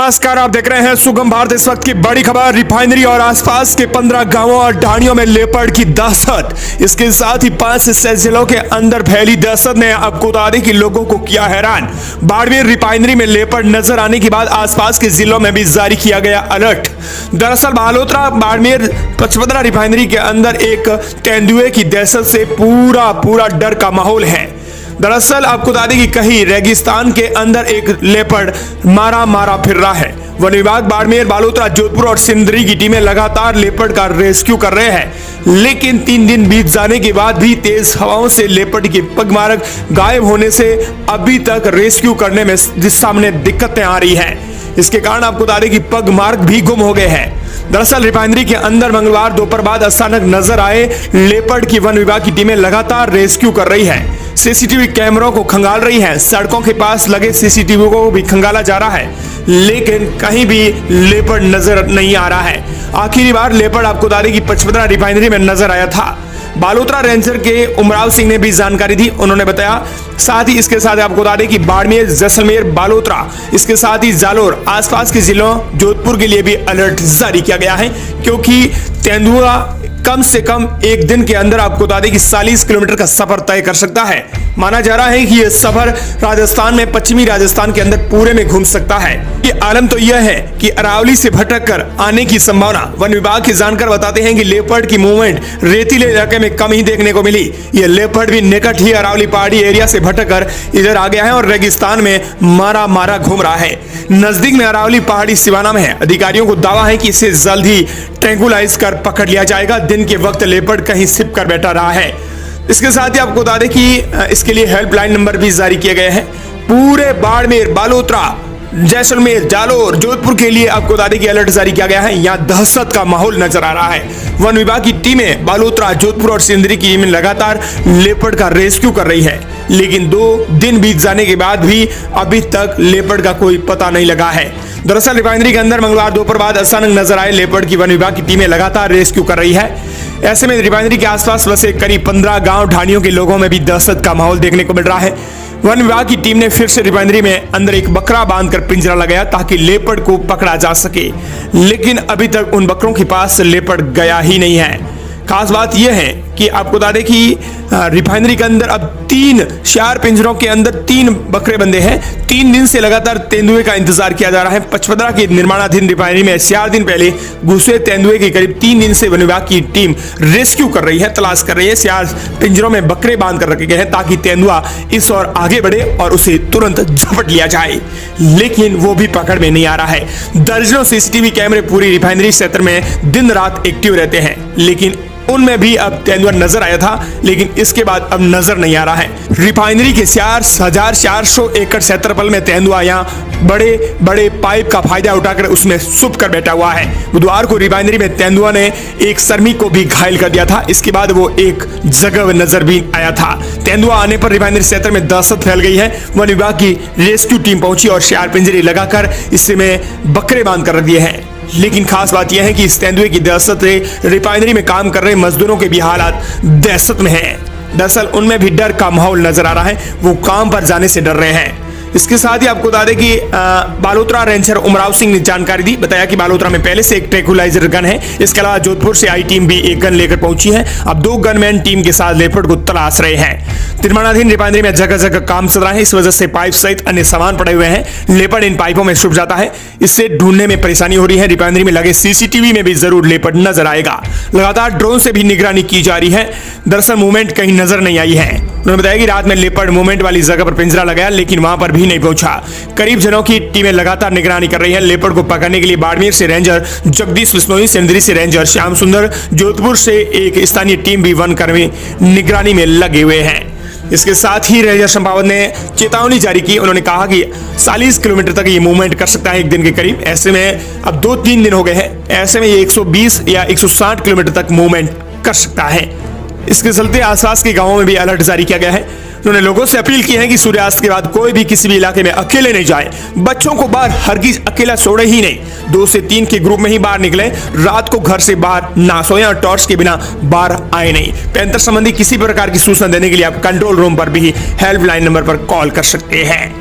नमस्कार, आप देख रहे हैं सुगम भारत। इस वक्त की बड़ी खबर, रिफाइनरी और आसपास के 15 गांवों और ढाणियों में लेपर्ड की दहशत। इसके साथ ही 5 से जिलों के अंदर फैली दहशत ने आपको बता दें कि लोगों को किया हैरान। बाड़मेर रिफाइनरी में लेपर्ड नजर आने के बाद आसपास के जिलों में भी जारी किया गया अलर्ट। दरअसल बालोतरा बाड़मेर 55 रिफाइनरी के अंदर एक तेंदुए की दहशत से पूरा डर का माहौल है। दरअसल आपको बता दें कि कहीं रेगिस्तान के अंदर एक लेपर्ड मारा फिर रहा है। वन विभाग बाड़मेर, बालोतरा, जोधपुर और सिंदरी की टीमें लगातार लेपर्ड का रेस्क्यू कर रहे हैं, लेकिन 3 दिन बीत जाने के बाद भी तेज हवाओं से लेपर्ड के पगमार्ग गायब होने से अभी तक रेस्क्यू करने में सामने दिक्कतें आ रही हैं। इसके कारण आपको बता दें कि पगमार्ग भी गुम हो गए हैं। दरअसल रिफाइनरी के अंदर मंगलवार दोपहर बाद अचानक नजर आए लेपर्ड की वन विभाग की टीमें लगातार रेस्क्यू कर रही है। सीसीटीवी कैमरों को खंगाल रही है, सड़कों के पास लगे सीसीटीवी को भी खंगाला जा रहा है, लेकिन कहीं भी लेपर्ड नजर नहीं आ रहा है। आखिरी बार लेपर्ड आपको बता दें कि 55 रिफाइनरी में नजर आया था। बालोतरा रेंजर के उमराव सिंह ने भी जानकारी दी। उन्होंने बताया, साथ ही इसके साथ आपको बता दें कि बाड़मेर, जैसलमेर, बालोतरा, इसके साथ ही जालोर, आसपास के जिलों, जोधपुर के लिए भी अलर्ट जारी किया गया है, क्योंकि तेंदुआ कम से कम एक दिन के अंदर आपको बता दें कि 40 किलोमीटर का सफर तय कर सकता है। माना जा रहा है कि यह सफर राजस्थान में, पश्चिमी राजस्थान के अंदर पूरे में घूम सकता है। ये आलम तो यह है कि अरावली से भटक कर आने की संभावना। वन विभाग के जानकार बताते हैं कि लेपर्ड की मूवमेंट रेतीले इलाके में कम ही देखने को मिली। यह लेपर्ड भी निकट ही अरावली पहाड़ी एरिया से भटक कर इधर आ गया है और रेगिस्तान में मारा घूम रहा है। नजदीक में अरावली पहाड़ी सिवाना में है। अधिकारियों को दावा है कि इसे जल्द ही ट्रैंकुलाइज कर पकड़ लिया जाएगा। दिन के वक्त लेपर्ड कहीं छिप कर बैठा रहा है। इसके साथ ही आपको बता दें कि इसके लिए हेल्पलाइन नंबर भी जारी किए गए हैं। पूरे बाड़मेर, बालोतरा, जैसलमेर, जालोर, जोधपुर के लिए आपको बता दें कि अलर्ट जारी किया गया है। यहाँ दहशत का माहौल नजर आ रहा है। वन विभाग की टीमें बालोतरा, जोधपुर और सिंदरी की टीमें लगातार लेपर्ड का रेस्क्यू कर रही है, लेकिन 2 दिन बीत जाने के बाद भी अभी तक लेपर्ड का कोई पता नहीं लगा है। दरअसल रिफाइनरी के अंदर मंगलवार दोपहर बाद अचानक नजर आए लेपर्ड की वन विभाग की टीमें लगातार रेस्क्यू कर रही है। ऐसे में रिफाइनरी के आसपास बसे करीब 15 गांव ढाणियों के लोगों में भी दहशत का माहौल देखने को मिल रहा है। वन विभाग की टीम ने फिर से रिफाइनरी में अंदर एक बकरा बांधकर पिंजरा लगाया ताकि लेपर्ड को पकड़ा जा सके, लेकिन अभी तक उन बकरों के पास लेपर्ड गया ही नहीं है। खास बात यह है कि आपको बता दें कि रिफाइनरी के अंदर अब 3 4 पिंजरों के अंदर 3 बकरे बंधे हैं। 3 दिन से लगातार तेंदुए का इंतजार किया जा रहा है। 55 की निर्माणाधीन रिफाइनरी में 4 दिन पहले घुसे तेंदुए के करीब 3 दिन से वन विभाग की टीम रेस्क्यू कर रही है, तलाश कर रही है। 4 पिंजरों में बकरे बांध कर रखे गए हैं ताकि तेंदुआ इस ओर आगे बढ़े और उसे तुरंत झपट लिया जाए, लेकिन वो भी पकड़ में नहीं आ रहा है। दर्जनों सीसीटीवी कैमरे पूरी रिफाइनरी क्षेत्र में दिन रात एक्टिव रहते हैं, लेकिन उनमें भी अब तेंदुआ नजर आया था, लेकिन इसके बाद अब नजर नहीं आ रहा है। रिफाइनरी के 4400 एकड़ क्षेत्रफल में तेंदुआ यहाँ बड़े पाइप का फायदा उठाकर उसमें छुप कर बैठा हुआ है। बुधवार को रिफाइनरी में तेंदुआ ने एक श्रमिक को भी घायल कर दिया था। इसके बाद वो एक जगह नजर भी आया था। तेंदुआ आने पर रिफाइनरी क्षेत्र में दहशत फैल गई है। वन विभाग की रेस्क्यू टीम पहुंची और 4 पिंजरे लगाकर इसमें बकरे बांध कर रख दिए हैं, लेकिन खास बात यह है कि इस तेंदुए की दहशत से रिफाइनरी में काम कर रहे मजदूरों के भी हालात दहशत में हैं। दरअसल उनमें भी डर का माहौल नजर आ रहा है, वो काम पर जाने से डर रहे हैं। इसके साथ ही आपको बता दें कि बालोतरा रेंजर उमराव सिंह ने जानकारी दी। बताया कि बालोतरा में पहले से एक ट्रैंकुलाइजर गन है। इसके अलावा जोधपुर से आई टीम भी एक गन लेकर पहुंची है। अब 2 गनमैन टीम के साथ लेपर्ड को तलाश रहे हैं। निर्माणाधीन रिफाइनरी में जगह जगह काम चल रहा है, इस वजह से पाइप सहित अन्य सामान पड़े हुए हैं। लेपर्ड इन पाइपों में छुप जाता है, इससे ढूंढने में परेशानी हो रही है। रिफाइनरी में लगे सीसीटीवी में भी जरूर लेपर्ड नजर आएगा। लगातार ड्रोन से भी निगरानी की जा रही है। दरअसल मूवमेंट कहीं नजर नहीं आई है। उन्होंने बताया कि रात में लेपर्ड मूवमेंट वाली जगह पर पिंजरा लगाया, लेकिन वहां पर भी नहीं पहुंचा। करीब जनों की टीमें लगातार निगरानी कर रही है। लेपर्ड को पकड़ने के लिए बाड़मेर से रेंजर जगदीश बिश्नोई, सिंदरी से रेंजर श्याम सुंदर, जोधपुर से एक स्थानीय टीम भी वन कर्मी निगरानी में लगे हुए हैं। इसके साथ ही रेंजर चंपावत ने चेतावनी जारी की। उन्होंने कहा कि 40 किलोमीटर तक ये मूवमेंट कर सकता है एक दिन के करीब। ऐसे में अब 2-3 दिन हो गए हैं, ऐसे में ये 120 या 160 किलोमीटर तक मूवमेंट कर सकता है। इसके चलते आसपास के गांवों में भी अलर्ट जारी किया गया है। उन्होंने लोगों से अपील की है कि सूर्यास्त के बाद कोई भी किसी भी इलाके में अकेले नहीं जाए। बच्चों को बाहर हरगिज अकेला छोड़े ही नहीं। 2 से 3 के ग्रुप में ही बाहर निकले। रात को घर से बाहर ना सोए और टॉर्च के बिना बाहर आए नहीं। पैंतर संबंधी किसी प्रकार की सूचना देने के लिए आप कंट्रोल रूम पर भी हेल्पलाइन नंबर पर कॉल कर सकते हैं।